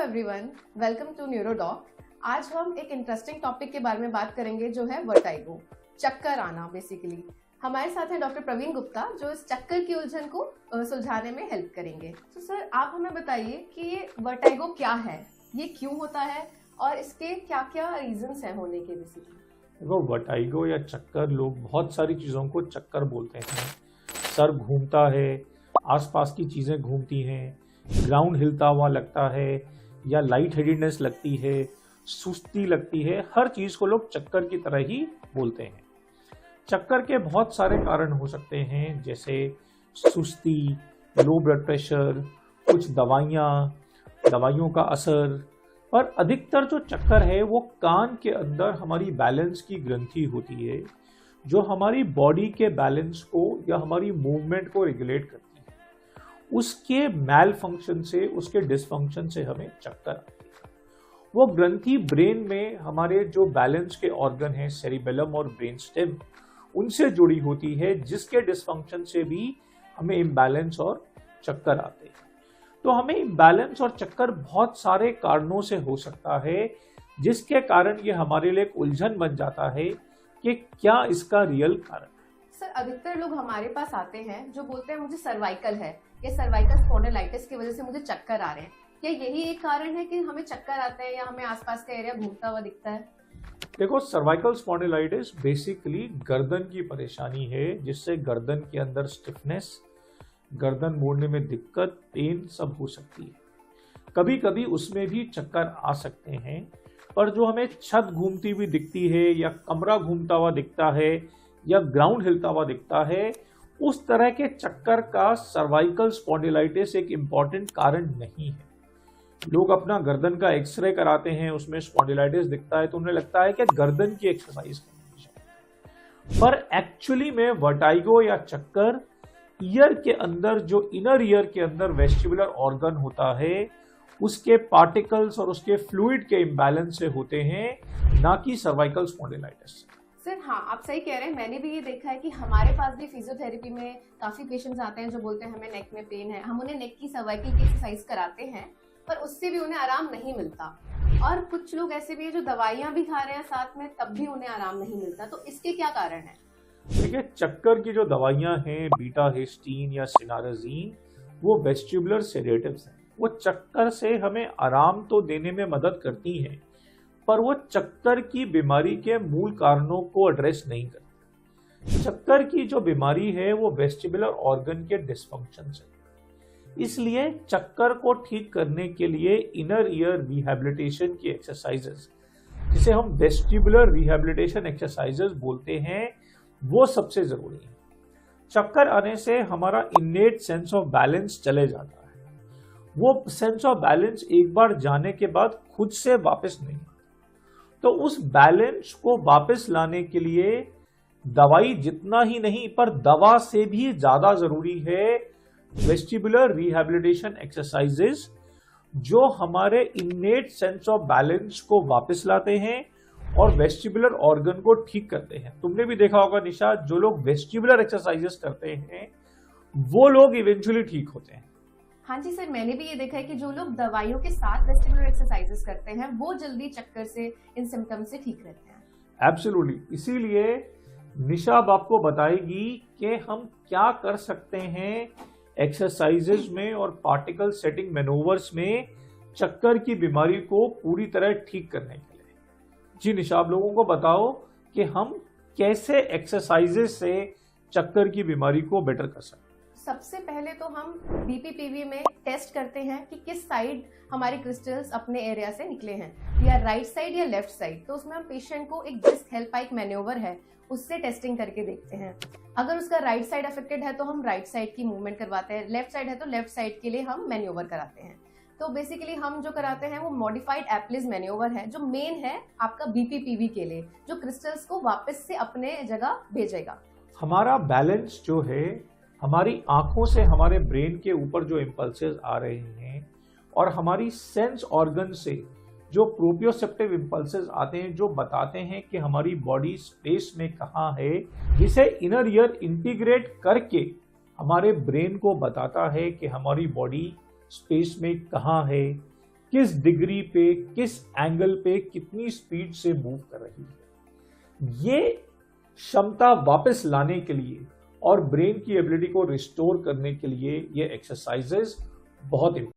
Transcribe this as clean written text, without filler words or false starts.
Everyone, welcome to न्यूरोडॉक। आज हम एक इंटरेस्टिंग टॉपिक के बारे में बात करेंगे जो है वर्टाइगो, चक्कर आना बेसिकली। हमारे साथ हैं डॉक्टर प्रवीण गुप्ता जो इस चक्कर की उलझन को सुलझाने में हेल्प करेंगे। तो सर आप हमें बताइए कि ये वर्टाइगो क्या है, ये क्यों होता है और इसके क्या क्या रीजंस हैं होने के बेसिकली। देखो, वर्टाइगो या चक्कर, लोग बहुत सारी चीज़ों को चक्कर बोलते हैं। सर घूमता है, आसपास की चीज़ें घूमती हैं, ग्राउंड हिलता हुआ लगता है या लाइट हेडेडनेस लगती है, सुस्ती लगती है, हर चीज़ को लोग चक्कर की तरह ही बोलते हैं। चक्कर के बहुत सारे कारण हो सकते हैं, जैसे सुस्ती, लो ब्लड प्रेशर, कुछ दवाइयों का असर। पर अधिकतर जो चक्कर है वो कान के अंदर हमारी बैलेंस की ग्रंथि होती है जो हमारी बॉडी के बैलेंस को या हमारी मूवमेंट को रेगुलेट करती है। उसके मैल फंक्शन से, उसके डिसफंक्शन से हमें चक्कर आती है। वो ग्रंथि ब्रेन में हमारे जो बैलेंस के ऑर्गन हैं, सेरिबेलम और ब्रेन स्टेम, उनसे जुड़ी होती है, जिसके डिसफंक्शन से भी हमें इम्बैलेंस और चक्कर आते हैं। तो हमें इम्बैलेंस और चक्कर बहुत सारे कारणों से हो सकता है, जिसके कारण ये हमारे लिए एक उलझन बन जाता है कि क्या इसका रियल कारण है। सर अधिकतर लोग हमारे पास आते हैं जो बोलते हैं मुझे सर्वाइकल है या सर्वाइकल स्पॉन्डिलाइटिस की वजह से मुझे चक्कर आ रहे हैं। क्या यही एक कारण है कि हमें चक्कर आते हैं या हमें आसपास का एरिया घूमता हुआ दिखता है? देखो, सर्वाइकल स्पॉन्डिलाइटिस बेसिकली गर्दन की परेशानी है, जिससे गर्दन के अंदर स्टिफनेस, गर्दन मोड़ने में दिक्कत, पेन सब हो सकती है। कभी कभी उसमें भी चक्कर आ सकते हैं, पर जो हमें छत घूमती हुई दिखती है या कमरा घूमता हुआ दिखता है या ग्राउंड हिलता हुआ दिखता है, उस तरह के चक्कर का सर्वाइकल स्पॉन्डिलाइटिस एक इम्पॉर्टेंट कारण नहीं है। लोग अपना गर्दन का एक्सरे कराते हैं, उसमें स्पॉन्डिलाइटिस दिखता है तो उन्हें लगता है कि गर्दन की एक्सरसाइज करनी चाहिए, पर एक्चुअली में वर्टाइगो या चक्कर ईयर के अंदर, जो इनर ईयर के अंदर वेस्टिबुलर ऑर्गन होता है, उसके पार्टिकल्स और उसके फ्लूइड के इम्बैलेंस से होते हैं, ना कि सर्वाइकल स्पॉन्डिलाइटिस। सर हाँ, आप सही कह रहे हैं। मैंने भी ये देखा है कि हमारे पास भी फिजियोथेरेपी में काफी पेशेंट्स आते हैं जो बोलते हैं हमें नेक में पेन है। हम उन्हें नेक की, सर्वाइकल की एक्सरसाइज कराते हैं, पर उससे भी उन्हें आराम नहीं मिलता। और कुछ लोग ऐसे भी हैं जो दवाइयां भी खा रहे हैं साथ में, तब भी उन्हें आराम नहीं मिलता। तो इसके क्या कारण है? देखिए, चक्कर की जो दवाइयां हैं, बीटा हिस्टीन या सिनारेजीन, वो वेस्टिबुलर सेडेटिव्स हैं। वो चक्कर से हमें आराम तो देने में मदद करती हैं, पर वो चक्कर की बीमारी के मूल कारणों को एड्रेस नहीं करती। चक्कर की जो बीमारी है वो वेस्टिबुलर ऑर्गन के डिसफंक्शन से, इसलिए चक्कर को ठीक करने के लिए इनर ईयर रिहैबिलिटेशन की एक्सरसाइजेस, जिसे हम वेस्टिबुलर रिहैबिलिटेशन एक्सरसाइजेस बोलते हैं, वो सबसे जरूरी है। चक्कर आने से हमारा इन्नेट सेंस ऑफ बैलेंस चले जाता है। वो सेंस ऑफ बैलेंस एक बार जाने के बाद खुद से वापस नहीं आता। तो उस बैलेंस को वापस लाने के लिए दवाई जितना ही नहीं, पर दवा से भी ज्यादा जरूरी है वेस्टिबुलर रिहैबिलिटेशन एक्सरसाइजेस, जो हमारे इन्नेट सेंस ऑफ बैलेंस को वापस लाते हैं और वेस्टिबुलर ऑर्गन को ठीक करते हैं। तुमने भी देखा होगा निशा, जो लोग वेस्टिबुलर एक्सरसाइजेस करते हैं वो लोग इवेंचुअली ठीक होते हैं। हाँ जी सर, मैंने भी ये देखा है कि जो लोग दवाइयों के साथ वेस्टिबुलर एक्सरसाइजेस करते हैं वो जल्दी चक्कर से, इन सिम्टम्स से ठीक रहते हैं। एब्सोल्युटली। इसीलिए निशा अब आपको बताएगी कि हम क्या कर सकते हैं एक्सरसाइजेज में और पार्टिकल सेटिंग मैनोवर्स में चक्कर की बीमारी को पूरी तरह ठीक करने के लिए। जी निशा, आप लोगों को बताओ कि हम कैसे एक्सरसाइजेज से चक्कर की बीमारी को बेटर कर सकते हैं। सबसे पहले तो हम बीपीपीवी में टेस्ट करते हैं कि किस साइड हमारे क्रिस्टल्स अपने एरिया से निकले हैं, या राइट साइड या लेफ्ट साइड। तो उसमें हम पेशेंट को एक डिस्क हेलपाइक मैन्योवर है उससे टेस्टिंग करके देखते हैं। अगर उसका राइट साइड अफेक्टेड है तो हम राइट साइड की मूवमेंट करवाते हैं, लेफ्ट साइड है तो लेफ्ट साइड के लिए हम मैन्योवर कराते हैं। तो बेसिकली हम जो कराते हैं वो मॉडिफाइड एप्लिस मैन्योवर है, जो मेन है आपका बीपीपीवी के लिए, जो क्रिस्टल्स को वापस से अपने जगह भेजेगा। हमारा बैलेंस जो है, हमारी आंखों से हमारे ब्रेन के ऊपर जो इम्पल्सेस आ रहे हैं और हमारी सेंस ऑर्गन से जो प्रोप्रियोसेप्टिव इम्पल्सेस आते हैं, जो बताते हैं कि हमारी बॉडी स्पेस में कहाँ है, जिसे इनर ईयर इंटीग्रेट करके हमारे ब्रेन को बताता है कि हमारी बॉडी स्पेस में कहाँ है, किस डिग्री पे, किस एंगल पे, कितनी स्पीड से मूव कर रही है। ये क्षमता वापस लाने के लिए और ब्रेन की एबिलिटी को रिस्टोर करने के लिए ये एक्सरसाइजेस बहुत